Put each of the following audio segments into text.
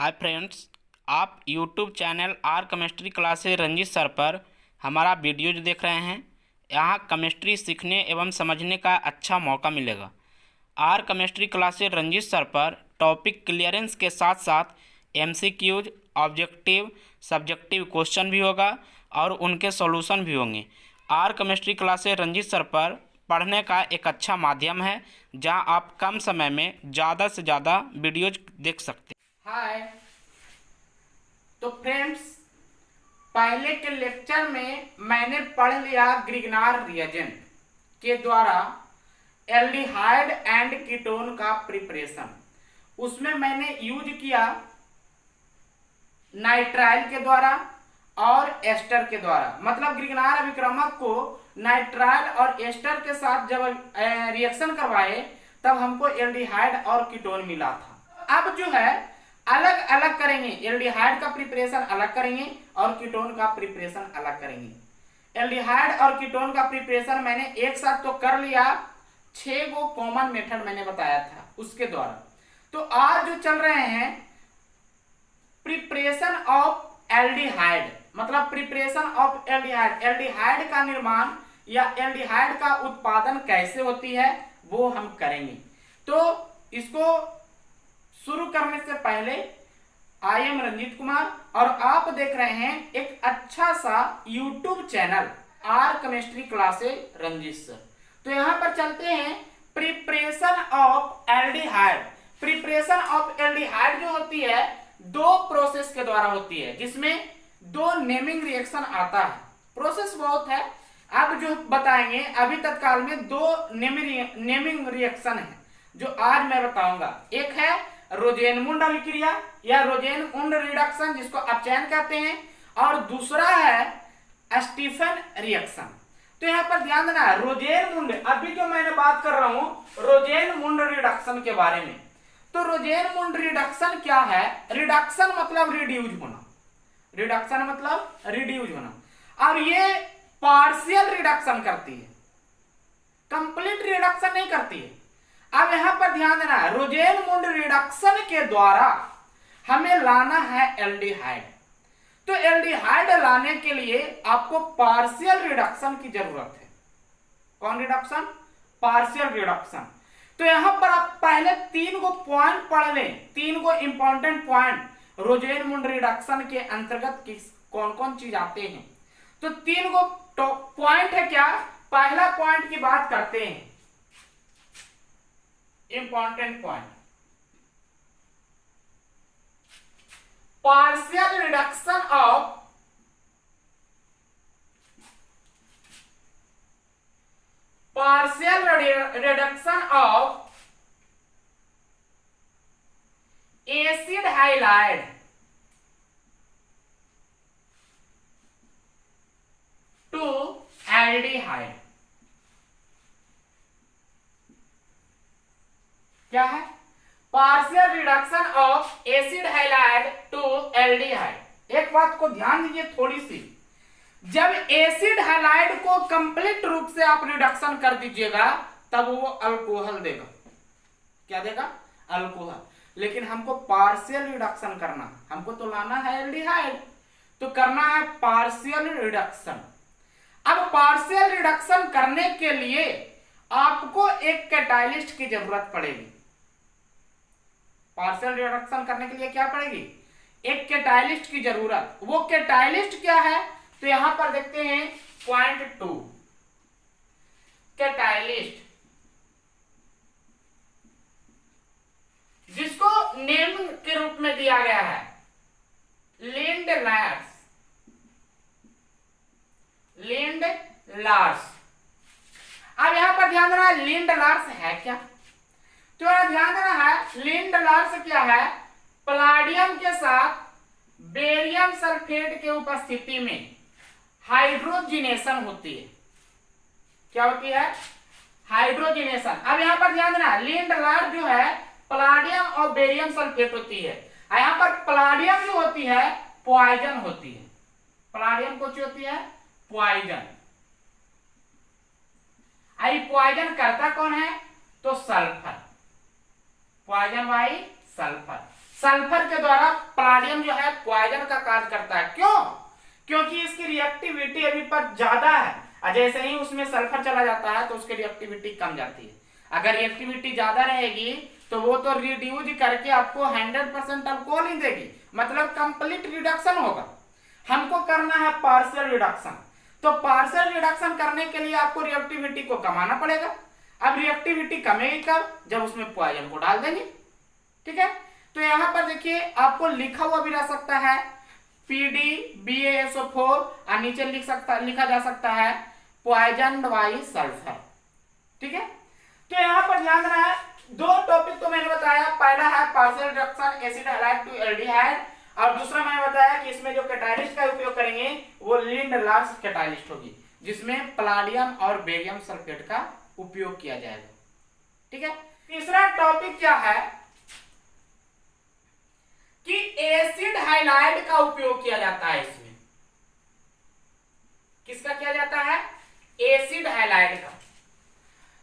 हाय friends, आप YouTube channel R chemistry classes Ranjeet sir पर हमारा वीडियोज देख रहे हैं। यहाँ केमिस्ट्री सीखने एवं समझने का अच्छा मौका मिलेगा। R chemistry classes Ranjeet sir पर टॉपिक क्लियरेंस के साथ साथ एमसीक्यूज, ऑब्जेक्टिव, सब्जेक्टिव क्वेश्चन भी होगा और उनके सॉल्यूशन भी होंगे। R chemistry classes Ranjeet sir पर पढ़ने का एक अच्छा माध्यम है जहां आप कम समय में ज़्यादा से ज़्यादा वीडियोज देख सकते हैं। हाय। तो फ्रेंड्स, पहले के लेक्चर में मैंने पढ़ लिया ग्रिग्नार रिएजेंट के द्वारा एल्डिहाइड एंड कीटोन का प्रिपरेशन। उसमें मैंने यूज किया नाइट्राइल के द्वारा और एस्टर के द्वारा। मतलब ग्रिग्नार अभिक्रमक को नाइट्राइल और एस्टर के साथ जब रिएक्शन करवाए तब हमको एल्डिहाइड और कीटोन मिला था। अब जो है अलग अलग करेंगे, एल्डिहाइड का प्रिपरेशन अलग करेंगे और कीटोन का प्रिपरेशन अलग करेंगे। एल्डिहाइड और कीटोन का प्रिपरेशन मैंने एक साथ तो कर लिया, 6 गो कॉमन मेथड मैंने बताया था उसके द्वारा। तो आज जो चल रहे हैं प्रिपरेशन ऑफ एल्डिहाइड, मतलब प्रिपरेशन ऑफ एल्डिहाइड, एल्डिहाइड का निर्माण या एल्डिहाइड का उत्पादन कैसे होती है वो हम करेंगे। तो इसको शुरू करने से पहले आई एम रंजीत कुमार और आप देख रहे हैं एक अच्छा सा YouTube channel R chemistry classes Ranjeet sir. तो यहां पर चलते हैं preparation of aldehyde. Preparation of aldehyde जो होती है 2 प्रोसेस के द्वारा होती है, जिसमें 2 नेमिंग रिएक्शन आता है। प्रोसेस बहुत है, अब जो बताएंगे अभी तत्काल में 2 नेमिंग रिएक्शन है जो आज मैं बताऊंगा। एक है रोजेनमुंड अभिक्रिया या रोजेनमुंड रिडक्शन, जिसको अपचयन कहते हैं, और दूसरा है स्टीफन रिएक्शन। तो यहां पर ध्यान देना है रोजेनमुंड, अभी जो मैंने बात कर रहा हूं रोजेनमुंड रिडक्शन के बारे में। तो रोजेनमुंड रिडक्शन क्या है? रिडक्शन मतलब रिड्यूज होना, रिडक्शन मतलब रिड्यूज होना। अब ये पार्शियल रिडक्शन करती है, कंप्लीट रिडक्शन नहीं करती है। अब यहां पर ध्यान देना है रोजेनमुंड रिडक्शन के द्वारा हमें लाना है एल्डिहाइड। तो एल्डिहाइड लाने के लिए आपको पार्शियल रिडक्शन की जरूरत है। कौन रिडक्शन? Partial reduction. तो यहां पर आप पहले 3 गो पॉइंट पढ़ लें, 3 गो इंपॉर्टेंट पॉइंट रोजेनमुंड रिडक्शन के अंतर्गत कौन कौन चीज आते हैं। तो 3 गो पॉइंट है क्या? पहला पॉइंट की बात करते हैं, important point, partial reduction of acid halide to aldehyde. क्या है? Partial reduction of acid halide to aldehyde. एक बात को ध्यान दीजिए थोड़ी सी, जब एसिड हाइलाइड को कंप्लीट रूप से आप रिडक्शन कर दीजिएगा तब वो अल्कोहल देगा। क्या देगा? अल्कोहल। लेकिन हमको पार्शियल रिडक्शन करना, हमको तो लाना है एल्डिहाइड, तो करना है पार्शियल रिडक्शन। अब पार्शियल रिडक्शन करने के लिए आपको एक कैटालिस्ट की जरूरत पड़ेगी। पार्शियल रिडक्शन करने के लिए क्या पड़ेगी? एक कैटालिस्ट की जरूरत। वो कैटालिस्ट क्या है? तो यहां पर देखते हैं पॉइंट 2, कैटालिस्ट, जिसको नेम के रूप में दिया गया है लिंडलार्स। लिंडलार्स। अब यहां पर ध्यान देना है लिंडलार्स है क्या? तो ध्यान देना है लिंडलार्स क्या है? पलाडियम के साथ बेरियम सल्फेट के उपस्थिति में हाइड्रोजिनेशन होती है। क्या होती है? हाइड्रोजिनेशन। अब यहां पर ध्यान देना लिंडलार्स जो है पलाडियम और बेरियम सल्फेट होती है। यहां पर पलाडियम जो होती है पॉइजन होती है। पलाडियम कौन सी होती है? पॉइजन। आई पॉइजन करता कौन है? तो sulphur. Poison by sulphur. Sulphur के द्वारा पलाडियम जो है पॉइजन का कार्य करता है। क्यों? क्योंकि इसकी रिएक्टिविटी अभी पर ज्यादा है, और जैसे ही उसमें सल्फर चला जाता है तो उसकी रिएक्टिविटी कम जाती है। अगर रिएक्टिविटी ज्यादा रहेगी तो वो तो रिड्यूज करके आपको 100% अल्कोहल ही देगी, मतलब कंप्लीट रिडक्शन होगा। हमको करना है पार्शियल रिडक्शन, तो पार्शियल रिडक्शन करने के लिए आपको रिएक्टिविटी को कमाना पड़ेगा। अब रिएक्टिविटी कमेगी कब? जब उसमें पॉइजन को डाल देंगे। ठीक है, तो यहां पर देखिए आपको लिखा हुआ भी रह सकता है PDBaSO4 और नीचे लिखा जा सकता है पॉइजन बाई सल्फर। ठीक है, तो यहां पर ध्यान रहा है, दो टॉपिक तो मैंने बताया, पहला है partial reduction acid halide to aldehyde, और दूसरा मैंने बताया कि इसमें जो कैटालिस्ट का उपयोग करेंगे वो लिंड-लार्स कैटालिस्ट होगी, जिसमें पलाडियम और बेरियम सल्फेट का उपयोग किया जाएगा। ठीक है, तीसरा टॉपिक क्या है कि एसिड हाइलाइड का उपयोग किया जाता है। इसमें किसका किया जाता है? एसिड हाइलाइड का।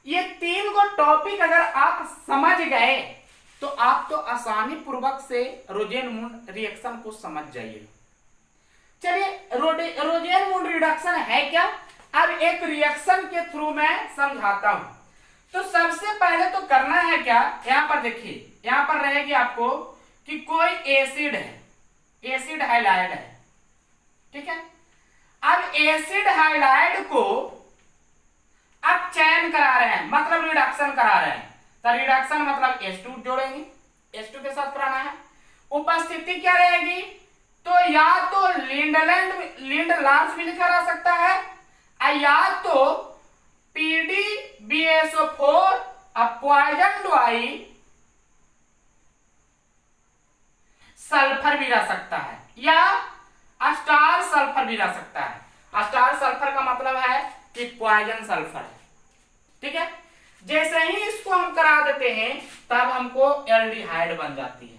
ये तीन को टॉपिक अगर आप समझ गए तो आप तो आसानी पूर्वक से रोजेन-मून रिएक्शन को समझ जाइए। चलिए, रोजेन-मून रिडक्शन है क्या? अब एक रिएक्शन के थ्रू मैं समझाता हूं। तो सबसे पहले तो करना है क्या, यहां पर देखिए, यहां पर रहेगी आपको कि कोई एसिड है, एसिड हाइलाइड है। ठीक है, अब एसिड हाइलाइड को अब चयन करा रहे हैं, मतलब रिडक्शन करा रहे हैं। तो रिडक्शन मतलब H2 जोड़ेंगे, H2 के साथ कराना है। उपस्थिति क्या रहेगी? तो या तो लिंड-लार्स भी लिखा जा सकता है, या तो PDBaSO4 पॉइजन बाई सल्फर भी रह सकता है, या स्टार सल्फर भी रह सकता है। स्टार सल्फर का मतलब है कि पॉइजन सल्फर है। ठीक है, जैसे ही इसको हम करा देते हैं तब हमको एल्डिहाइड बन जाती है।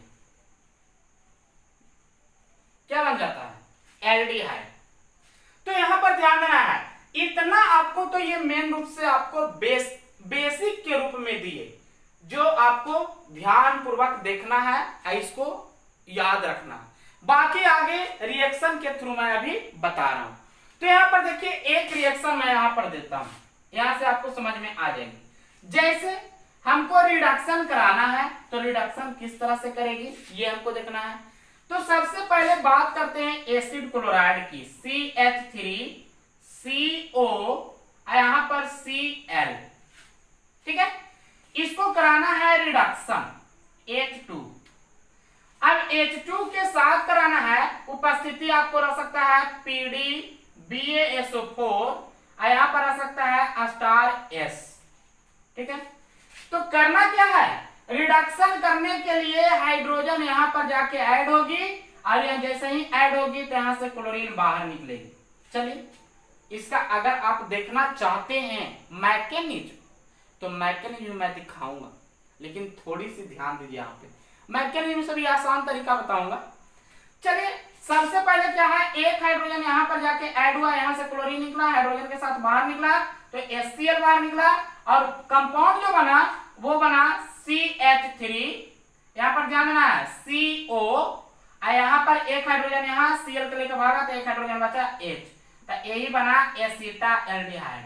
क्या बन जाता है? एल्डिहाइड। तो यहां पर ध्यान देना है, इतना आपको तो ये मेन रूप से आपको बेसिक के रूप में दिए, जो आपको ध्यान पूर्वक देखना है, इसको याद रखना। बाकी आगे रिएक्शन के थ्रू मैं अभी बता रहा हूं। तो यहां पर देखिए एक रिएक्शन मैं यहां पर देता हूं, यहां से आपको समझ में आ जाएगी। जैसे हमको रिडक्शन कराना है तो रिडक्शन किस तरह से करेगी ये हमको देखना है। तो सबसे पहले बात करते हैं एसिड क्लोराइड की, CH3CO, यहां पर Cl। ठीक है, इसको कराना है रिडक्शन H2। अब H2 के साथ कराना है, उपस्थिति आपको रह सकता है PDBaSO4, यहां पर आ सकता है स्टार S। ठीक है, तो करना क्या है, रिडक्शन करने के लिए हाइड्रोजन यहां पर जाके ऐड होगी, और यहां जैसे ही ऐड होगी तो यहां से क्लोरीन बाहर निकलेगी। चलिए, इसका अगर आप देखना चाहते हैं मैकेनिज्म, तो मैकेनिज्म मैं दिखाऊंगा, लेकिन थोड़ी सी ध्यान दीजिए। यहाँ पे मैकेनिज्म से भी आसान तरीका बताऊंगा। चलिए, सबसे पहले क्या है, एक हाइड्रोजन यहां पर जाके ऐड हुआ, यहां से क्लोरीन निकला, हाइड्रोजन के साथ बाहर निकला तो HCl बाहर निकला, और कंपाउंड जो बना वो बना CH3। यहां पर ध्यान देना है CO, यहां पर एक हाइड्रोजन यहां Cl के लेकर भागा तो एक हाइड्रोजन बचा H, तो यही बना एसिटाल्डिहाइड,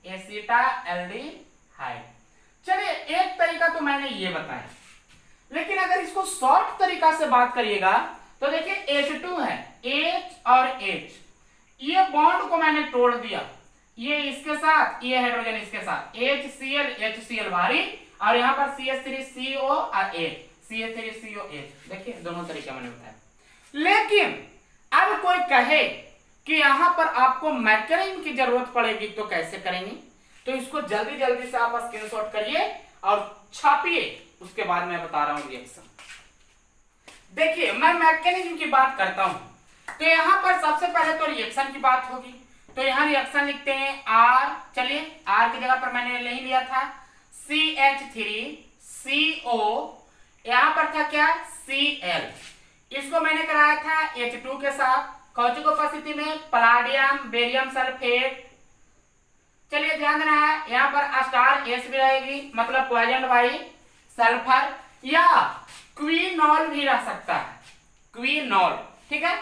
एसिटाल्डिहाइड। चलिए, एक तरीका तो मैंने ये बताया, लेकिन अगर इसको शॉर्ट तरीका से बात करिएगा तो देखिए H2 है, H और H, ये बॉन्ड को मैंने तोड़ दिया, ये इसके साथ, ये हाइड्रोजन इसके साथ, HCl भारी, और यहाँ पर CH3CO और H, CH3COH। देखिए दोनों तरीका मैंने बताया। लेकिन अब कोई कहे कि यहाँ पर आपको मैकेनिज्म की जरूरत पड़ेगी तो कैसे करेंगे, तो इसको जल्दी जल्दी से आप स्क्रीनशॉट करिए और छापिए, उसके बाद मैं बता रहा हूं रिएक्शन। देखिए, मैं मैकेनिज्म की बात करता हूं, तो यहां पर सबसे पहले तो रिएक्शन की बात होगी, तो यहां रिएक्शन लिखते हैं R। चलिए, R की जगह पर मैंने नहीं लिया था CH3CO, यहां पर था क्या Cl, इसको मैंने कराया था H2 के साथ, कौची की उपस्थिति में पलाडियम बेरियम सल्फेट। चलिए, ध्यान देना है, यहाँ पर स्टार S भी रहेगी, मतलब पॉइजन बाई सल्फर, या क्विनॉल भी रह सकता है, क्विनॉल। ठीक है,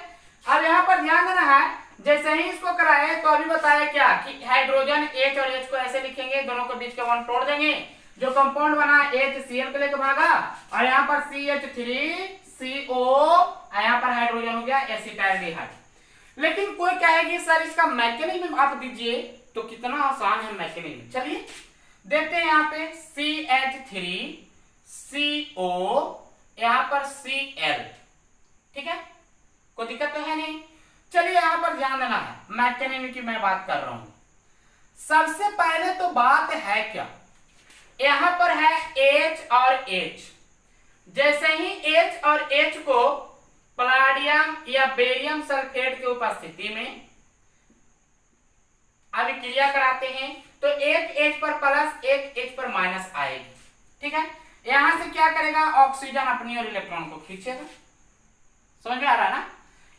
अब यहाँ पर ध्यान देना है, जैसे ही इसको कराए तो अभी बताया क्या कि हाइड्रोजन H और H को ऐसे लिखेंगे, दोनों के बीच का बॉन्ड तोड़ देंगे, जो कंपाउंड बना HCl को लेकर भागा, और यहाँ पर CH3CO, यहाँ पर हाइड्रोजन हो गया एसिटाल्डिहाइड। लेकिन कोई कहेगी सर इसका मैकेनिज्म आप दीजिए, तो कितना आसान है मैकेनिज्म। चलिए देखते हैं, यहाँ पे CH3CO, यहाँ पर Cl। ठीक है, कोई दिक्कत तो है नहीं। चलिए यहाँ पर ध्यान देना है, मैकेनिज्म की मैं बात कर रहा हूं। सबसे पहले तो बात है क्या, यहां पर है H और H। जैसे ही H और H को पलाडियम या बेरियम सल्फेट की उपस्थिति में अभिक्रिया कराते हैं, तो एक H पर प्लस एक H पर माइनस आएगी। ठीक है, यहां से क्या करेगा, ऑक्सीजन अपनी और इलेक्ट्रॉन को खींचेगा। समझ में आ रहा है ना,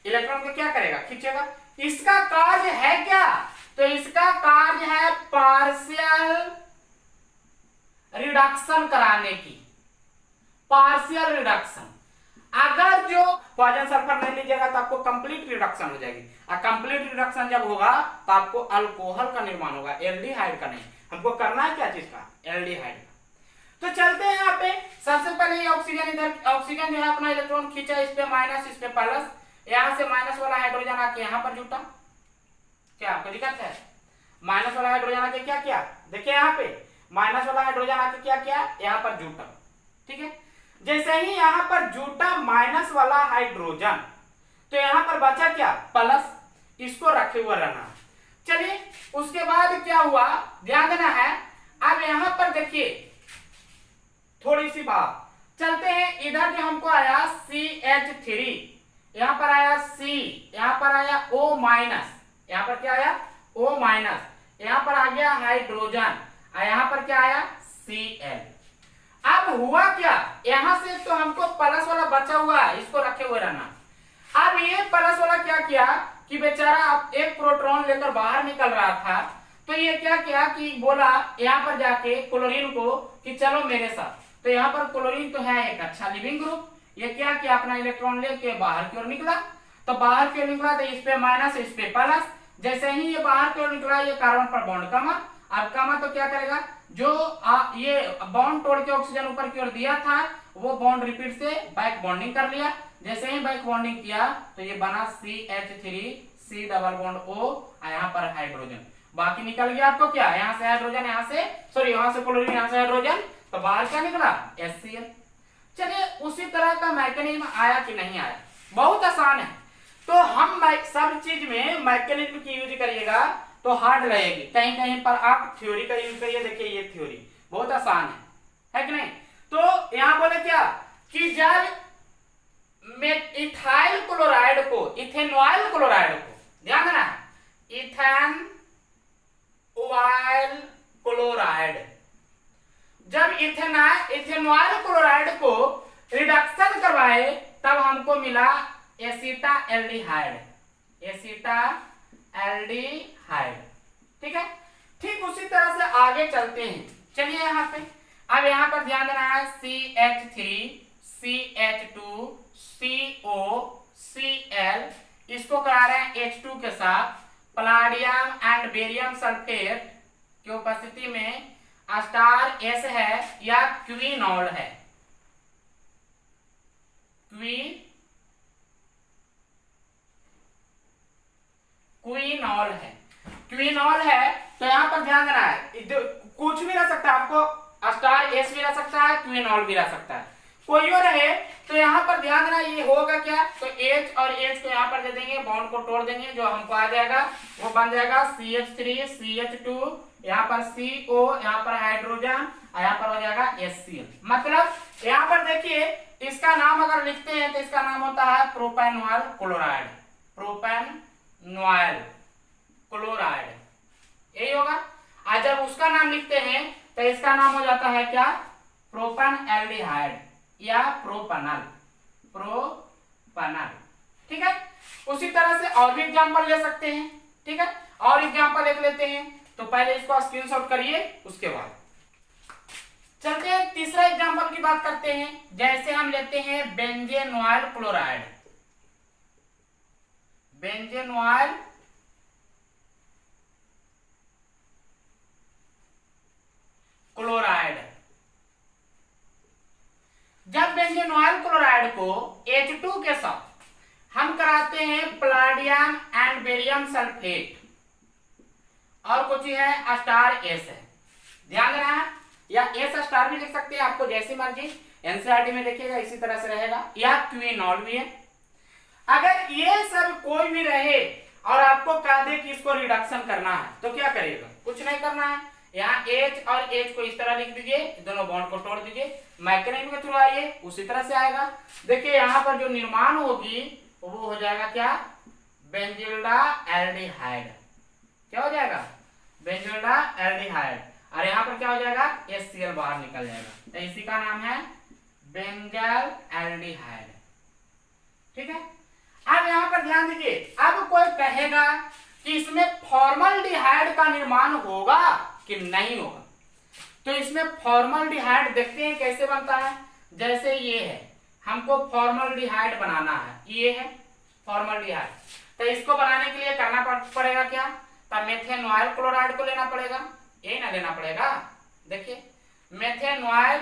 इलेक्ट्रॉन को क्या करेगा, खींचेगा। इसका कार्य है क्या, तो इसका कार्य है पार्शियल रिडक्शन कराने की, पार्शियल रिडक्शन। अगर जो पॉइजन सल्फर नहीं लीजिएगा तो आपको कंप्लीट रिडक्शन हो जाएगी, और कंप्लीट रिडक्शन जब होगा तो आपको अल्कोहल का निर्माण होगा, एल्डिहाइड का नहीं। हमको करना है क्या चीज का, एल्डिहाइड का। तो चलते हैं यहाँ पे, सबसे पहले ये ऑक्सीजन, इधर ऑक्सीजन जो है अपना इलेक्ट्रॉन खींचा, इस पे माइनस इस पे प्लस, यहां से माइनस वाला हाइड्रोजन आके यहां पर जुटा। क्या कोई दिक्कत है, माइनस वाला हाइड्रोजन आके क्या किया, देखिए यहाँ पे माइनस वाला हाइड्रोजन आके क्या किया, यहाँ पर जुटा। ठीक है, जैसे ही यहाँ पर जुटा माइनस वाला हाइड्रोजन, तो यहाँ पर बचा क्या, प्लस, इसको रखे हुए रहना। चलिए उसके बाद क्या हुआ, ध्यान देना है। अब यहाँ पर देखिए थोड़ी सी बात, चलते हैं इधर जो हमको आया CH3, यहाँ पर आया C, यहाँ पर आया O माइनस, यहाँ पर क्या आया O माइनस, यहाँ पर आ गया हाइड्रोजन, और यहाँ पर क्या आया Cl। अब हुआ क्या, यहां से तो हमको प्लस वाला बचा हुआ है, इसको रखे हुए रहना। अब ये प्लस वाला क्या किया कि बेचारा एक प्रोटॉन लेकर बाहर निकल रहा था, तो ये क्या किया कि बोला यहाँ पर जाके क्लोरीन को कि चलो मेरे साथ। तो यहाँ पर क्लोरीन तो है एक अच्छा लिविंग ग्रुप, ये क्या किया अपना इलेक्ट्रॉन लेके बाहर की ओर निकला। तो बाहर की ओर निकला तो इस पे माइनस इस पे प्लस, जैसे ही ये बाहर की ओर निकला ये कार्बन पर बॉन्ड कमा। अब कमा तो क्या करेगा, जो ये बॉन्ड तोड़ के ऑक्सीजन ऊपर की ओर दिया था वो बॉन्ड रिपीट से बैक बॉन्डिंग कर लिया। जैसे ही बैक बॉन्डिंग किया तो ये बना CH3C डबल बॉन्ड O, यहाँ पर हाइड्रोजन बाकी निकल गया। आपको क्या, यहाँ से हाइड्रोजन, यहाँ से सॉरी यहाँ से क्लोरीन, यहाँ से हाइड्रोजन, तो बाहर क्या निकला HCl। चलिए उसी तरह का मैकेनिज्म आया कि नहीं आया, बहुत आसान है। तो हम सब चीज में मैकेनिज्म की यूज करिएगा तो हार्ड लगेगी, कहीं कहीं पर आप थ्योरी का यूज करिए। देखिए ये थ्योरी बहुत आसान है कि नहीं। तो यहाँ बोले क्या कि जब इथाइल क्लोराइड को इथेनॉइल क्लोराइड को, ध्यान देना है, इथेनॉइल क्लोराइड, जब इथेनॉइल क्लोराइड को रिडक्शन करवाए तब हमको मिला एसिटाल्डिहाइड, एसिटाल्डिहाइड। ठीक है, ठीक उसी तरह से आगे चलते हैं। चलिए यहाँ पे अब यहाँ पर ध्यान देना है, CH3 CH2 CO Cl, इसको करा रहे हैं H2 के साथ पलाडियम एंड बेरियम सल्फेट की उपस्थिति में स्टार S है या क्विनॉल है, क्विनॉल है, क्विनॉल है। तो यहाँ पर ध्यान देना है, कुछ भी रह सकता है, आपको स्टार S भी रह सकता है, क्विनॉल भी रह सकता है, कोई और रहे। तो यहाँ पर ध्यान देना, ये होगा क्या, तो H और H को यहाँ पर दे देंगे, बॉन्ड को तोड़ देंगे, जो हमको आ जाएगा वो बन जाएगा CH3 CH2, यहाँ पर CO, यहाँ पर हाइड्रोजन, यहाँ पर हो जाएगा HCl। मतलब यहाँ पर देखिए इसका नाम अगर लिखते हैं तो इसका नाम होता है प्रोपेनॉइल क्लोराइड, प्रोपेनॉइल क्लोराइड, यही होगा। और जब उसका नाम लिखते हैं तो इसका नाम हो जाता है क्या, प्रोपेनएल्डिहाइड या प्रोपेनॉल, प्रोपेनॉल। ठीक है, उसी तरह से और भी एग्जांपल ले सकते हैं। ठीक है, और एग्जांपल लिख लेते हैं। तो पहले इसको स्क्रीनशॉट करिए, उसके बाद चलते हैं तीसरा एग्जांपल की बात करते हैं। जैसे हम लेते हैं बेंजेनॉइल क्लोराइड। बेंजेनॉइल क्लोराइड। जब बेंजेनॉइल क्लोराइड को H2 के साथ हम कराते हैं पलाडियम एंड बेरियम सल्फेट, और कुछ है स्टार एस है, ध्यान देना है, या एस स्टार भी लिख सकते हैं, आपको जैसी मर्जी, एनसीईआरटी में देखिएगा इसी तरह से रहेगा, या क्विनॉल भी है। अगर ये सब कोई भी रहे और आपको कह दे कि इसको रिडक्शन करना है तो क्या करिएगा, कुछ नहीं करना है, यहाँ H और H को इस तरह लिख दीजिए, दोनों बॉन्ड को तोड़ दीजिए, मैकेनिज्म के थ्रू आइए उसी तरह से आएगा। देखिए यहाँ पर जो निर्माण होगी वो हो जाएगा क्या, बेंजिल्डाल्डिहाइड। क्या हो जाएगा, बेंजिल्डाल्डिहाइड, और यहाँ पर क्या हो जाएगा, HCl बाहर निकल जाएगा, तो इसी का नाम है बेंजाल्डिहाइड। ठीक है, अब यहाँ पर ध्यान दीजिए, अब कोई कहेगा कि इसमें फॉर्मल्डिहाइड का निर्माण होगा कि नहीं होगा, तो इसमें फॉर्मल्डिहाइड देखते हैं कैसे बनता है। जैसे ये है, हमको फॉर्मल्डिहाइड बनाना है, ये है फॉर्मल्डिहाइड, तो इसको बनाने के लिए करना पड़ेगा क्या, तो मेथेनॉइल क्लोराइड को लेना पड़ेगा, ये ना लेना पड़ेगा। देखिए मेथेनॉइल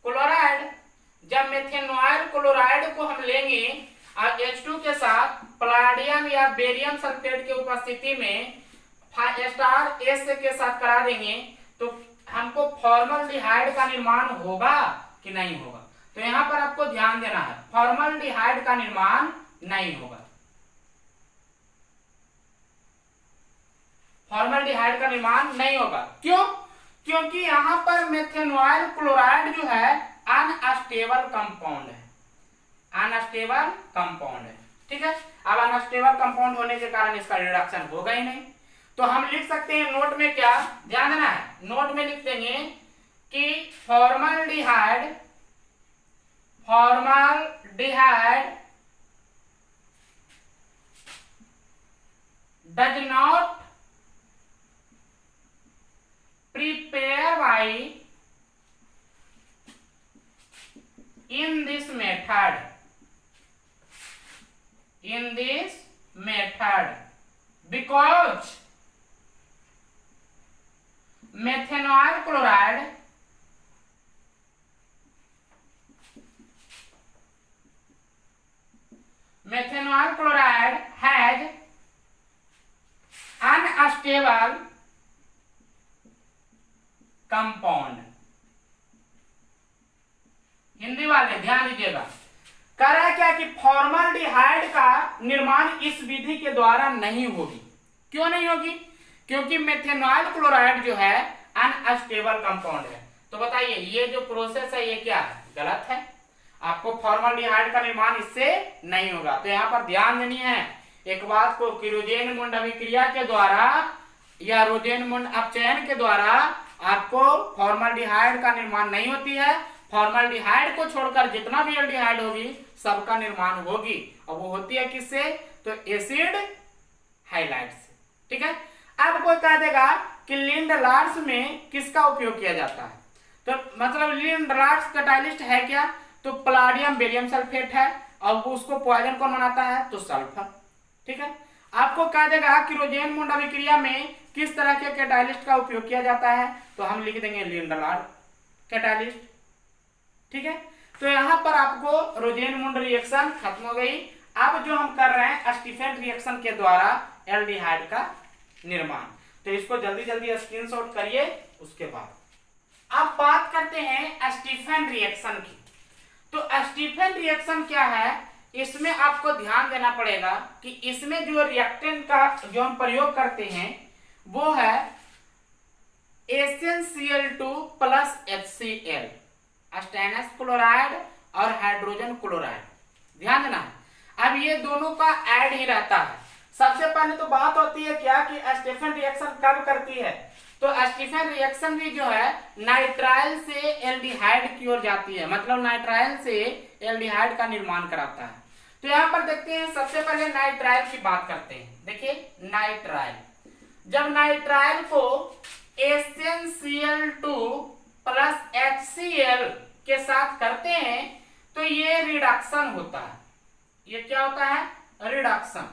क्लोराइड, जब मेथेनॉइल क्लोराइड को हम लेंगे और H2 के साथ पलाडियम या बेरियम सल्फेट की उपस्थिति में स्टार एस के साथ करा देंगे तो हमको फॉर्मल्डिहाइड का निर्माण होगा कि नहीं होगा। तो यहां पर आपको ध्यान देना है, फॉर्मल्डिहाइड का निर्माण नहीं होगा, फॉर्मल्डिहाइड का निर्माण नहीं होगा। क्यों, क्योंकि यहां पर मेथेनॉइल क्लोराइड जो है अनस्टेबल कंपाउंड है, अनस्टेबल कंपाउंड है। ठीक है, अब अनस्टेबल कंपाउंड होने के कारण इसका रिडक्शन होगा ही नहीं, तो हम लिख सकते हैं नोट में, क्या ध्यान देना है, नोट में लिख देंगे कि formaldehyde, formaldehyde does not prepare by in this method, in this method because methanol chloride has unstable compound। Hindi वाले ध्यान दीजिएगा, कह रहा है क्या कि फॉर्मल्डिहाइड का निर्माण इस विधि के द्वारा नहीं होगी। क्यों नहीं होगी, क्योंकि मेथेनॉइल क्लोराइड जो है अनस्टेबल कंपाउंड है। तो बताइए ये जो प्रोसेस है ये क्या है, गलत है, आपको फॉर्मल्डिहाइड का निर्माण इससे नहीं होगा। तो यहाँ पर ध्यान देनी है एक बात को कि रोजेनमुंड अभिक्रिया के द्वारा या रोजेनमुंड अपचयन के द्वारा आपको फॉर्मल्डिहाइड का निर्माण नहीं होती है, फॉर्मल्डिहाइड को छोड़कर जितना भी एल्डिहाइड होगी सबका निर्माण होगी, और वो होती है किससे, तो एसिड हाइलाइट से। ठीक है, अब कोई कह देगा कि लिंडलार्स में किसका उपयोग किया जाता है, तो मतलब लिंडलार्स कैटालिस्ट है क्या, तो पलाडियम बेरियम सल्फेट है, और उसको पॉइजन कौन बनाता है, तो सल्फर। ठीक है, आपको कह देगा कि रोजेनमुंड अभिक्रिया में किस तरह के कैटालिस्ट का उपयोग किया जाता है, तो हम लिख देंगे लिंडलार्ड कैटालिस्ट। ठीक है, तो यहां पर आपको रोजेनमुंड रिएक्शन खत्म हो गई। अब जो हम कर रहे हैं स्टीफन रिएक्शन के द्वारा एल्डिहाइड का निर्माण, तो इसको जल्दी जल्दी स्क्रीनशॉट करिए। उसके बाद अब बात करते हैं स्टीफन रिएक्शन की। तो स्टीफन रिएक्शन क्या है, इसमें आपको ध्यान देना पड़ेगा कि इसमें जो रिएक्टेंट का जो हम प्रयोग करते हैं वो है AnCl2 plus HCl, stannous chloride और हाइड्रोजन क्लोराइड। ध्यान देना है, अब ये दोनों का ऐड ही रहता है। सबसे पहले तो बात होती है क्या कि स्टीफन रिएक्शन कब करती है, तो स्टीफन रिएक्शन भी जो है नाइट्राइल से एल्डिहाइड की ओर जाती है, मतलब नाइट्राइल से एल्डिहाइड का निर्माण कराता है। तो यहाँ पर देखते हैं, सबसे पहले नाइट्राइल की बात करते हैं। देखिए नाइट्राइल, जब नाइट्राइल को SnCl2 प्लस HCl के साथ करते हैं तो ये रिडक्शन होता है। ये क्या होता है? रिडक्शन।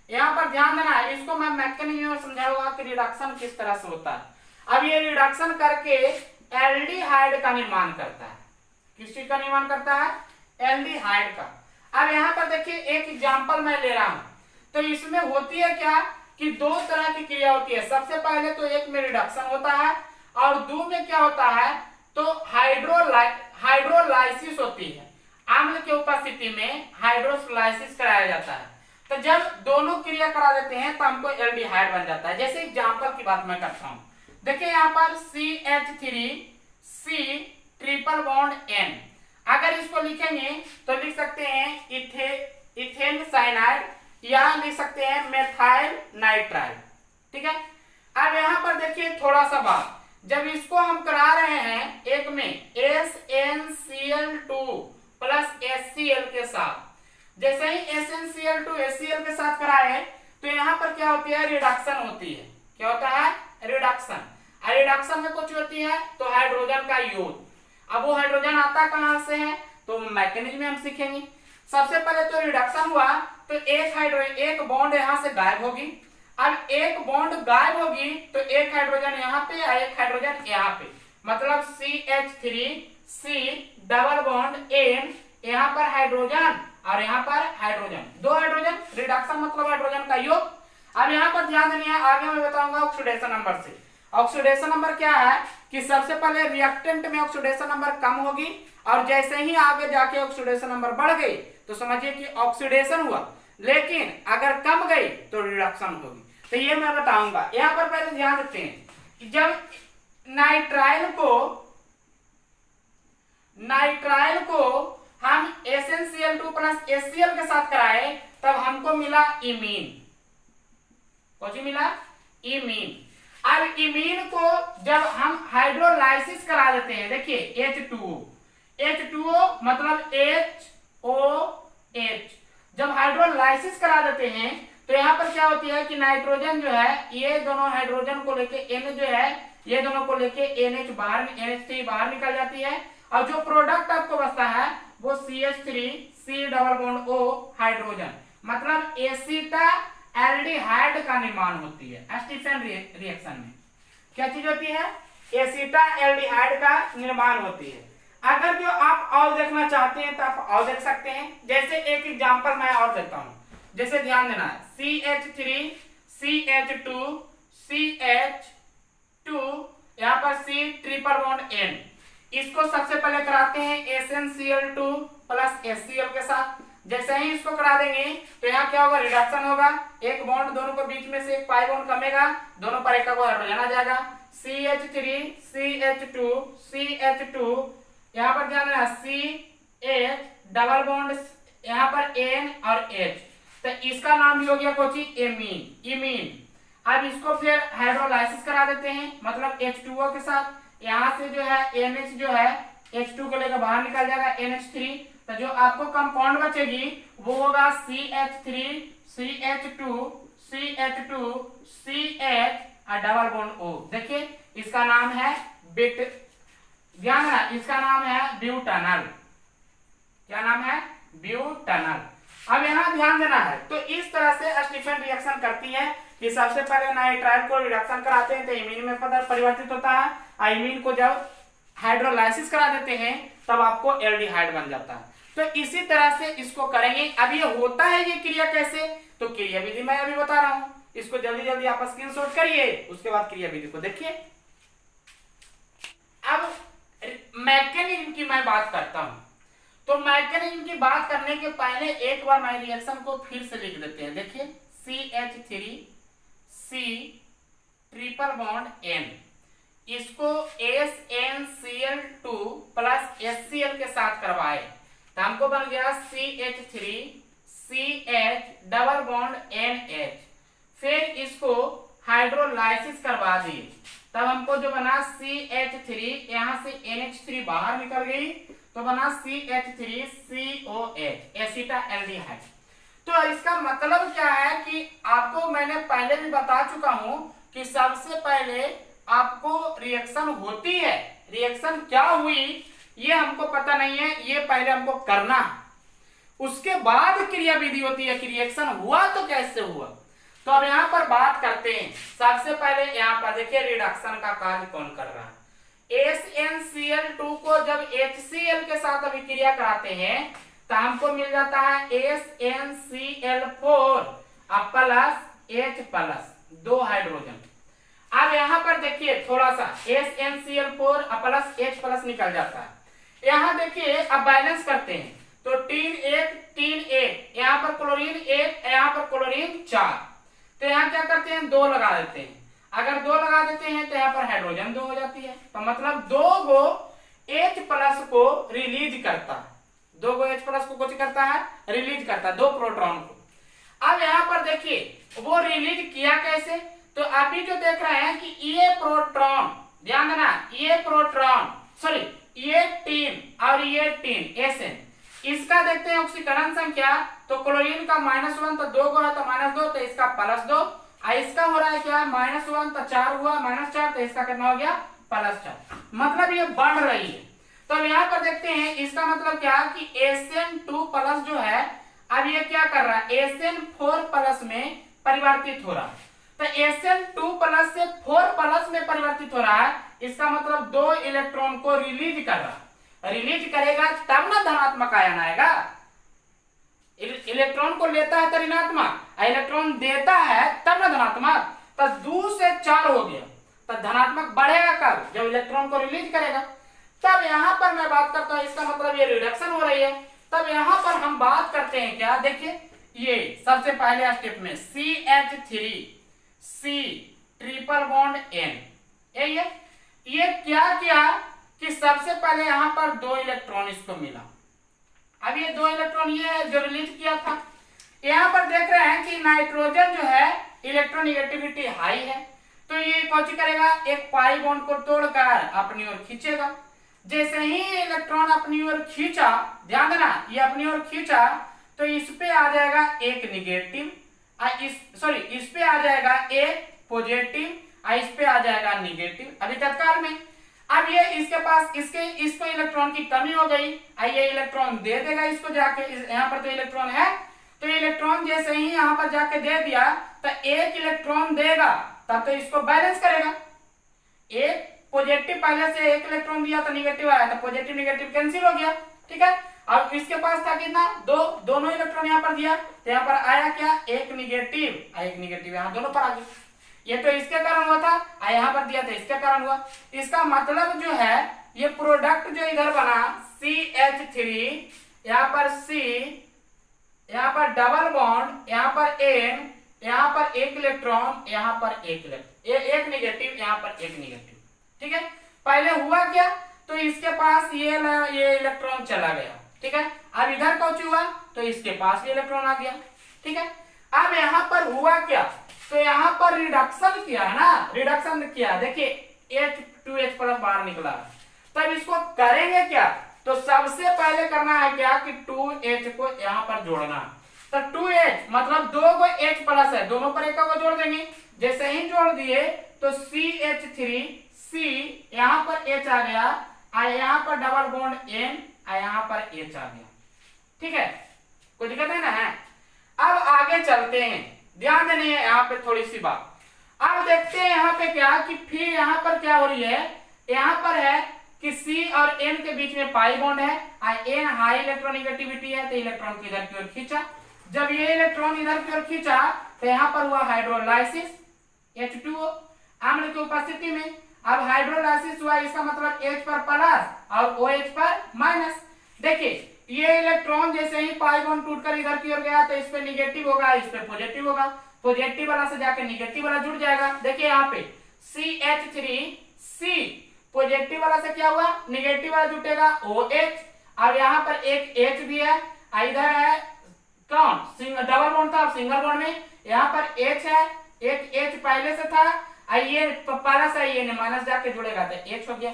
यहाँ पर ध्यान देना है, इसको मैं मैकेनिज्म में समझाऊंगा कि रिडक्शन किस तरह से होता है। अब ये रिडक्शन करके एल्डिहाइड का निर्माण करता है। किस चीज का निर्माण करता है? एल्डिहाइड का। अब यहाँ पर देखिए एक एग्जांपल मैं ले रहा हूं, तो इसमें होती है क्या कि दो तरह की क्रिया होती है। सबसे पहले तो एक में रिडक्शन होता है और दो में क्या होता है तो हाइड्रोलाइसिस होती है। अम्ल की उपस्थिति में हाइड्रोलाइसिस कराया जाता है। तो जब दोनों क्रिया करा देते हैं तो हमको एल्डिहाइड बन जाता है। जैसे एग्जांपल की बात मैं करता हूं, देखिए यहाँ पर CH3C ट्रिपल बॉन्ड N, अगर इसको लिखेंगे तो लिख सकते हैं इथेन साइनाइड या लिख सकते हैं मेथाइल नाइट्राइल। ठीक है। अब यहाँ पर देखिए थोड़ा सा बात, जब इसको हम करा रहे हैं एक में SnCl2 प्लस HCl के साथ, जैसे ही SnCl2 HCl के साथ कराए तो यहाँ पर क्या होती है? रिडक्शन होती है। क्या होता है? रिडक्शन। रिडक्शन में कुछ होती है तो हाइड्रोजन का योग। अब वो हाइड्रोजन आता कहां से है तो मैकेनिज्म में हम सीखेंगे। सबसे पहले तो रिडक्शन हुआ तो एक बॉन्ड यहां से गायब होगी। अब एक बॉन्ड गायब होगी तो एक हाइड्रोजन यहाँ पे या एक हाइड्रोजन यहाँ पे, मतलब CH3C डबल बॉन्ड N, यहाँ पर हाइड्रोजन और यहाँ पर हाइड्रोजन, दो हाइड्रोजन। रिडक्शन मतलब हाइड्रोजन का योग। अब यहाँ पर ध्यान देनी है, आगे मैं बताऊंगा ऑक्सीडेशन नंबर से। ऑक्सीडेशन नंबर क्या है कि सबसे पहले रिएक्टेंट में ऑक्सीडेशन नंबर कम होगी और जैसे ही आगे जाके ऑक्सीडेशन नंबर बढ़ गई तो समझिए कि ऑक्सीडेशन हुआ, लेकिन अगर कम गई तो रिडक्शन होगी। तो ये मैं बताऊंगा। यहाँ पर पहले ध्यान देते हैं कि जब नाइट्राइल को हम SnCl2 प्लस HCl के साथ कराए तब हमको मिला इमीन। कौन मिला? इमीन। अब इमीन को जब हम हाइड्रोलाइसिस करा देते हैं, देखिए H2O मतलब HOH, जब हाइड्रोलाइसिस करा देते हैं तो यहाँ पर क्या होती है कि नाइट्रोजन जो है ये दोनों हाइड्रोजन को लेके N जो है ये दोनों को लेके NH3 बाहर निकल जाती है और जो प्रोडक्ट आपको बचता है वो CH3C double bond O hydrogen, मतलब एसिटा एल्डिहाइड का निर्माण होती है। स्टीफन रिएक्शन में क्या चीज होती है? एसिटा एल्डिहाइड का निर्माण होती है। अगर जो आप और देखना चाहते हैं तो आप और देख सकते हैं। जैसे एक एग्जांपल मैं और देता हूं, जैसे ध्यान देना CH3 CH2 CH2 यहाँ पर C ट्रिपल बॉन्ड N, इसको सबसे पहले कराते हैं SnCl2 प्लस HCl के साथ। जैसे ही इसको करा देंगे तो यहाँ क्या होगा? रिडक्शन होगा। एक बॉन्ड दोनों को बीच में से एक पाई बॉन्ड कमेगा, दोनों पर एक हाइड्रोजन आ जाएगा। CH3 CH2 CH2 यहाँ पर ध्यान देना CH डबल बॉन्ड यहाँ पर N और H, तो इसका नाम भी हो गया कोची? इमीन। अब इसको फिर हाइड्रोलाइसिस करा देते हैं, मतलब H2O के साथ। यहाँ से जो है NH जो है H2 को लेकर बाहर निकल जाएगा NH3, तो जो आपको कंपाउंड बचेगी वो होगा CH3 CH2 CH2 CH और डबल बॉन्ड O। देखिए इसका नाम है ध्यान है, इसका नाम है ब्यूटानल। क्या नाम है? ब्यूटानल। अब यहाँ ध्यान देना है, तो इस तरह से स्टीफन रिएक्शन करती है कि सबसे पहले नाइट्राइल को रिडक्शन कराते हैं तो इमीन में परिवर्तित होता है। इमीन को जब हाइड्रोलाइसिस करा देते हैं तब आपको एल्डिहाइड बन जाता है। तो इसी तरह से इसको करेंगे। अब ये होता है ये क्रिया कैसे, तो क्रिया विधि मैं अभी बता रहा हूं, इसको जल्दी जल्दी आप स्क्रीनशॉट करिए, उसके बाद क्रिया विधि को देखिए। अब मैकेनिज्म की मैं बात करता हूं, तो मैकेनिज्म की बात करने के पहले एक बार मैं रिएक्शन को फिर से लिख देते हैं। देखिए CH3C ट्रिपल बॉन्ड N, इसको SnCl2 प्लस HCl के साथ करवाए तो हमको बन गया CH3CH डबल बॉन्ड NH। फिर इसको हाइड्रोलाइसिस करवा दिए तब हमको जो बना CH3, यहाँ से NH3 बाहर निकल गई तो बना CH3COH एसिटा एल्डिहाइड। तो इसका मतलब क्या है कि आपको मैंने पहले भी बता चुका हूं कि सबसे पहले आपको रिएक्शन होती है, रिएक्शन क्या हुई ये हमको पता नहीं है, ये पहले हमको करना है, उसके बाद क्रियाविधि होती है कि रिएक्शन हुआ तो कैसे हुआ। तो अब यहाँ पर बात करते हैं। सबसे पहले यहाँ पर देखिए रिडक्शन का कार्य कौन कर रहा है। SnCl2 को जब HCl के साथ अभिक्रिया कराते हैं तो हमको मिल जाता है SnCl4 plus H plus, 2 hydrogen. अब यहाँ पर देखिए थोड़ा सा SnCl4 प्लस H प्लस निकल जाता है। यहाँ देखिए अब बैलेंस करते हैं तो 3 1 यहाँ पर क्लोरीन 1, यहाँ पर क्लोरीन 4, तो यहाँ क्या करते हैं 2 लगा देते हैं। अगर 2 लगा देते हैं तो यहाँ पर हाइड्रोजन 2 हो जाती है, तो मतलब 2 गो H प्लस को रिलीज करता है, 2 गो H प्लस को कुछ करता है रिलीज करता है, 2 प्रोटॉन को। अब यहाँ पर देखिए वो रिलीज किया कैसे, तो अभी जो देख रहे हैं कि ये प्रोटॉन, ध्यान देना ये प्रोटॉन सॉरी ये 3 और ये 3 Sn, इसका देखते हैं ऑक्सीकरण संख्या, तो क्लोरीन का -1 तो 2 गो है तो -2, तो इसका +2, इसका हो रहा है क्या -1 तो 4 हुआ, -4 तो इसका कितना हो गया +4, मतलब ये बढ़ रही है। तो यहाँ पर देखते हैं इसका मतलब क्या कि Sn2 प्लस जो है अब ये क्या कर रहा है Sn4 प्लस में परिवर्तित हो रहा है, तो Sn2 प्लस से 4 प्लस में परिवर्तित हो रहा है, इसका मतलब 2 इलेक्ट्रॉन को रिलीज कर रहा है, रिलीज करेगा तब ना धनात्मक आयन आएगा। इलेक्ट्रॉन को लेता है तो ऋणात्मक, इलेक्ट्रॉन देता है तब ना धनात्मक, तो 2 से 4 हो गया, तो धनात्मक बढ़ेगा कब जब इलेक्ट्रॉन को रिलीज करेगा। तब यहाँ पर मैं बात करता हूँ इसका मतलब ये रिडक्शन हो रही है। तब यहाँ पर हम बात करते हैं क्या, देखिए ये सबसे पहले स्टेप में CH3C ट्रिपल बॉन्ड N, ये क्या किया कि सबसे पहले यहाँ पर 2 इलेक्ट्रॉन इसको मिला। अब ये 2 इलेक्ट्रॉन ये है जो रिलीज किया था। यहाँ पर देख रहे हैं कि नाइट्रोजन जो है इलेक्ट्रोनिगेटिविटी हाई है, तो ये कौन करेगा एक पाई बॉन्ड को तोड़कर अपनी ओर खींचेगा। जैसे ही इलेक्ट्रॉन अपनी ओर खींचा, ध्यान देना ये अपनी ओर खींचा, तो इस पे आ जाएगा एक निगेटिव, इस पे आ जाएगा एक पॉजिटिव, इस पे आ जाएगा निगेटिव अभी तत्काल में। अब ये इसके पास इसको इलेक्ट्रॉन की कमी हो गई, ये इलेक्ट्रॉन दे देगा इसको जाके, यहाँ पर तो इलेक्ट्रॉन है, तो इलेक्ट्रॉन जैसे ही यहाँ पर जाके दे दिया तो एक इलेक्ट्रॉन देगा, तब तो इसको बैलेंस करेगा। एक पॉजिटिव पहले से एक इलेक्ट्रॉन दिया तो निगेटिव आया, तो पॉजिटिव निगेटिव कैंसिल हो गया, ठीक है। अब इसके पास था कितना 2, दोनों इलेक्ट्रॉन यहाँ पर दिया, तो यहाँ पर आया क्या एक निगेटिव, एक निगेटिव यहाँ दोनों पर आ गया। ये तो इसके कारण हुआ था, यहाँ पर दिया था इसके कारण हुआ। इसका मतलब जो है ये प्रोडक्ट जो इधर बना CH3, यहाँ पर C, यहाँ पर डबल बॉन्ड, यहाँ पर N, यहाँ पर एक इलेक्ट्रॉन, यहाँ पर एक निगेटिव, यहाँ पर एक निगेटिव, ठीक है। पहले हुआ क्या, तो इसके पास ये इलेक्ट्रॉन चला गया, ठीक है। अब इधर पहुंच हुआ तो इसके पास ये इलेक्ट्रॉन आ गया, ठीक है। अब यहाँ पर हुआ क्या, तो यहाँ पर रिडक्शन किया है ना, रिडक्शन किया, देखिए H2H प्लस बाहर निकला। तब इसको करेंगे क्या, तो सबसे पहले करना है क्या कि 2H को यहाँ पर जोड़ना, तो 2H मतलब 2 को H प्लस है, दोनों पर एक को जोड़ देंगे। जैसे ही जोड़ दिए तो CH3C, यहाँ पर H आ गया, यहाँ पर डबल बॉन्ड N, यहाँ पर H आ गया, ठीक है। कोई दिक्कत है ना है। अब आगे चलते हैं, ध्यान देनी है यहाँ पे थोड़ी सी बात। अब देखते हैं यहाँ पे क्या कि फिर यहाँ पर क्या हो रही है, यहाँ पर है कि C और N के बीच में पाई बॉन्ड है, N हाई इलेक्ट्रोनिगेटिविटी है, तो इलेक्ट्रॉन को इधर की ओर खींचा। जब ये इलेक्ट्रॉन इधर की ओर खींचा तो यहाँ पर हुआ हाइड्रोलाइसिस, H2O अम्ल की उपस्थिति में। अब हाइड्रोलाइसिस हुआ, इसका मतलब H पर प्लस और OH पर माइनस। देखिए ये इलेक्ट्रॉन जैसे ही पाई बॉन्ड टूटकर इधर की ओर गया तो इस पे निगेटिव होगा, इस पे पॉजिटिव होगा, पॉजिटिव वाला से जाके निगेटिव वाला जुड़ जाएगा। देखिए यहाँ पे CH3C पॉजिटिव वाला से क्या हुआ, निगेटिव वाला जुटेगा OH, और यहाँ पर एक H भी है, इधर है कौन डबल बॉन्ड था, सिंगल बॉन्ड में यहाँ पर H है, एक H पहले से था, ये प्लस है, ये माइनस जाके जुड़ेगा तो H हो गया।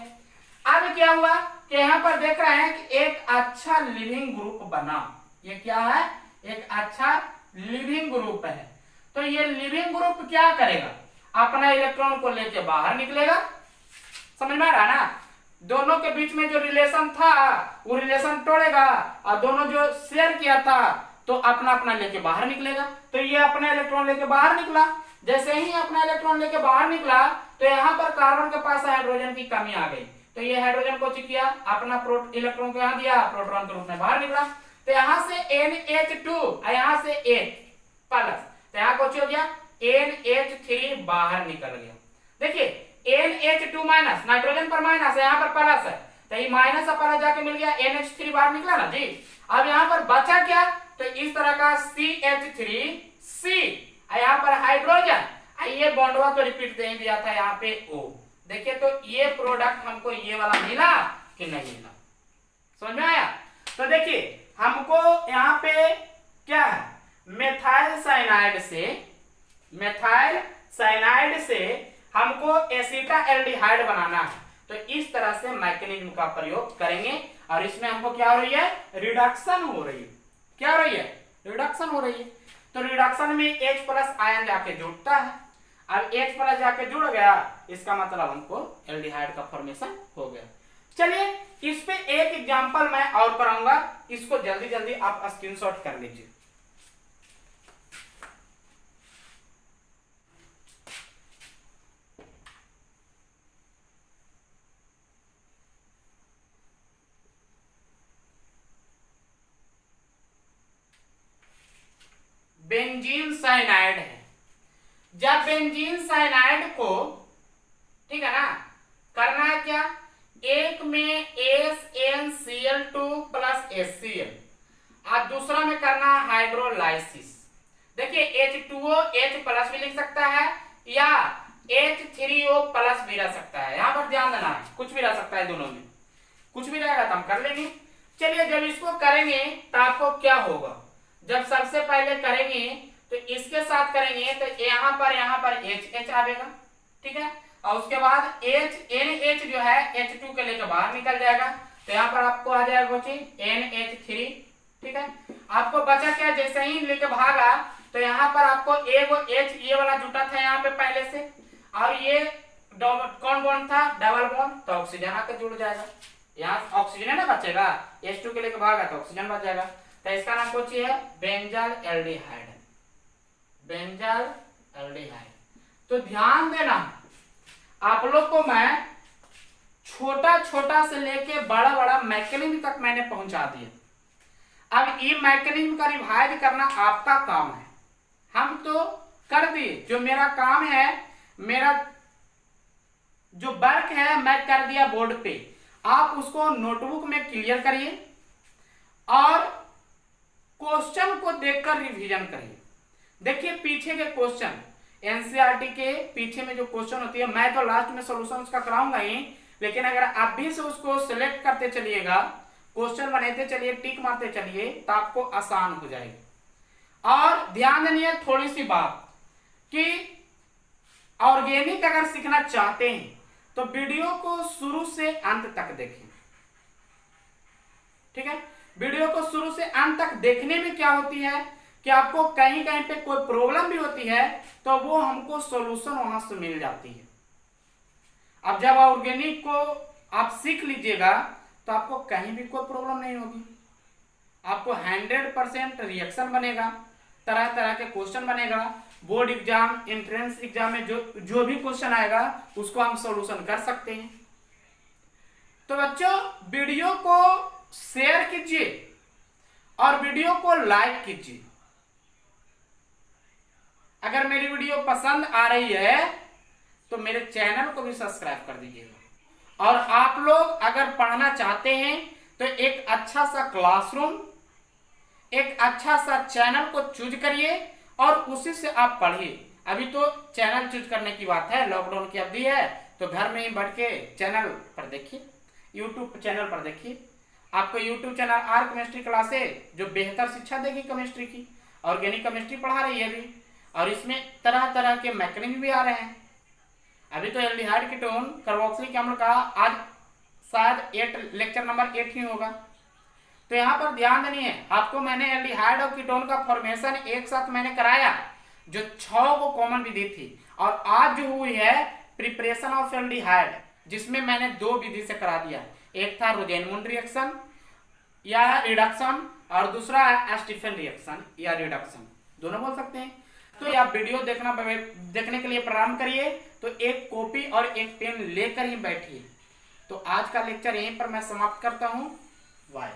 अब क्या हुआ कि यहाँ पर देख रहे हैं कि एक अच्छा लिविंग ग्रुप बना, ये क्या है एक अच्छा लिविंग ग्रुप है। तो ये लिविंग ग्रुप क्या करेगा, अपना इलेक्ट्रॉन को लेके बाहर निकलेगा। समझ में आ रहा है ना? दोनों के बीच में जो रिलेशन था वो रिलेशन तोड़ेगा और दोनों जो शेयर किया था तो अपना अपना लेके बाहर निकलेगा। तो ये अपना इलेक्ट्रॉन लेके बाहर निकला। जैसे ही अपना इलेक्ट्रॉन लेके बाहर निकला तो यहाँ पर कार्बन के पास हाइड्रोजन की कमी आ गई, तो ये हाइड्रोजन को किया, अपना इलेक्ट्रॉन को यहाँ दिया, प्रोटॉन के रूप में बाहर निकला। तो यहाँ से NH2 और यहाँ से H प्लस, तो यहाँ कुछ हो गया NH3 बाहर निकल गया। देखिए NH2 माइनस, नाइट्रोजन पर माइनस है, यहाँ पर प्लस है, तो ये माइनस और प्लस जाके मिल गया, NH3 बाहर निकला ना जी। अब यहाँ पर बचा क्या, तो इस तरह का CH3C, यहाँ पर हाइड्रोजन, ये बॉन्डवा तो रिपीट दे दिया था यहाँ पे O। देखिए तो ये प्रोडक्ट हमको ये वाला मिला कि नहीं मिला, समझ में आया? तो देखिए हमको यहाँ पे क्या है, मेथाइल साइनाइड से हमको एसिटाल्डिहाइड बनाना है। तो इस तरह से मैकेनिज्म का प्रयोग करेंगे और इसमें हमको क्या हो रही है, रिडक्शन हो रही है। क्या हो रही है, रिडक्शन हो रही है। तो रिडक्शन में H प्लस आयन जाके जुड़ता है। अब H प्लस जाके जुड़ गया, इसका मतलब हमको एल्डिहाइड का फॉर्मेशन हो गया। चलिए इस पे एक एग्जांपल मैं और कराऊंगा, इसको जल्दी जल्दी आप स्क्रीनशॉट कर लीजिए। बेंजीन साइनाइड है। जब बेंजीन साइनाइड को, ठीक है ना, करना है क्या, एक में SnCl2 प्लस HCl और दूसरा में करना है हाइड्रोलाइसिस। देखिए H2O H प्लस भी लिख सकता है या H3O प्लस भी रह सकता है। यहां पर ध्यान देना है, कुछ भी रह सकता है, दोनों में कुछ भी रहेगा तो हम कर लेंगे। चलिए जब इसको करेंगे तो आपको क्या होगा, जब सबसे पहले करेंगे तो इसके साथ करेंगे तो यहाँ पर H आएगा, ठीक है, और उसके बाद NH जो है H2 के लेकर बाहर निकल जाएगा, तो यहाँ पर आपको आ जाएगा NH3, ठीक है। आपको बचा क्या, जैसे ही लेके भागा तो यहाँ पर आपको एगो H ये वाला जुटा था यहाँ पे पहले से, और ये कौन बॉन्ड था, डबल बॉन्ड, तो ऑक्सीजन आकर जुड़ जाएगा। यहाँ ऑक्सीजन ना बचेगा, H2 के लेके भागा तो ऑक्सीजन बच जाएगा, तो इसका नाम कुछ है बेंजाल एल्डिहाइड। तो ध्यान देना, आप लोग को मैं छोटा छोटा से लेके बड़ा बड़ा मैकेनिज्म तक मैंने पहुंचा दिया। अब ये मैकेनिज्म का रिवाइज करना आपका काम है। हम तो कर दिए, जो मेरा काम है, मेरा जो वर्क है मैं कर दिया बोर्ड पे, आप उसको नोटबुक में क्लियर करिए और क्वेश्चन को देखकर रिवीजन करिए। देखिए पीछे के क्वेश्चन, एनसीईआरटी के पीछे में जो क्वेश्चन होती है, मैं तो लास्ट में सॉल्यूशन उसका कराऊंगा ही, लेकिन अगर आप भी से उसको सिलेक्ट करते चलिएगा, क्वेश्चन बनाते चलिए, टिक मारते चलिए, तो आपको आसान हो जाएगी। और ध्यान देनी है थोड़ी सी बात कि ऑर्गेनिक अगर सीखना चाहते हैं तो वीडियो को शुरू से अंत तक देखें, ठीक है। वीडियो को शुरू से अंत तक देखने में क्या होती है कि आपको कहीं कहीं पे कोई प्रॉब्लम भी होती है तो वो हमको सॉल्यूशन वहां से मिल जाती है। अब जब ऑर्गेनिक को आप सीख लीजिएगा तो आपको कहीं भी कोई प्रॉब्लम नहीं होगी, आपको 100% रिएक्शन बनेगा, तरह तरह के क्वेश्चन बनेगा, बोर्ड एग्जाम, एंट्रेंस एग्जाम में जो भी क्वेश्चन आएगा उसको हम सॉल्यूशन कर सकते हैं। तो बच्चों वीडियो को शेयर कीजिए और वीडियो को लाइक कीजिए। अगर मेरी वीडियो पसंद आ रही है तो मेरे चैनल को भी सब्सक्राइब कर दीजिएगा। और आप लोग अगर पढ़ना चाहते हैं तो एक अच्छा सा क्लासरूम, एक अच्छा सा चैनल को चूज करिए और उसी से आप पढ़िए। अभी तो चैनल चूज करने की बात है, लॉकडाउन की अवधि है, तो घर में ही बैठ के चैनल पर देखिए, यूट्यूब चैनल पर देखिए। आपको YouTube channel R chemistry classes जो बेहतर शिक्षा देगी केमिस्ट्री की, ऑर्गेनिक केमिस्ट्री पढ़ा रही है अभी, और इसमें तरह तरह के मैकेनिज्म भी आ रहे हैं। अभी तो एल्डिहाइड कीटोन कार्बोक्सिलिक अम्ल का आज शायद लेक्चर नंबर 8 ही होगा। तो यहाँ पर ध्यान देनी है आपको, मैंने एल्डिहाइड और कीटोन का फॉर्मेशन एक साथ मैंने कराया। जो 6 को कॉमन विधि थी, और आज जो हुई है प्रिपरेशन ऑफ एल्डिहाइड, जिसमें मैंने 2 विधि से करा दिया। एक था रोजेनमुंड रिएक्शन या रिडक्शन, और दूसरा है स्टीफन रिएक्शन या रिडक्शन, दोनों बोल सकते हैं। तो आप वीडियो देखने के लिए प्रारंभ करिए, तो एक कॉपी और एक पेन लेकर ही बैठिए। तो आज का लेक्चर यहीं पर मैं समाप्त करता हूं। बाय।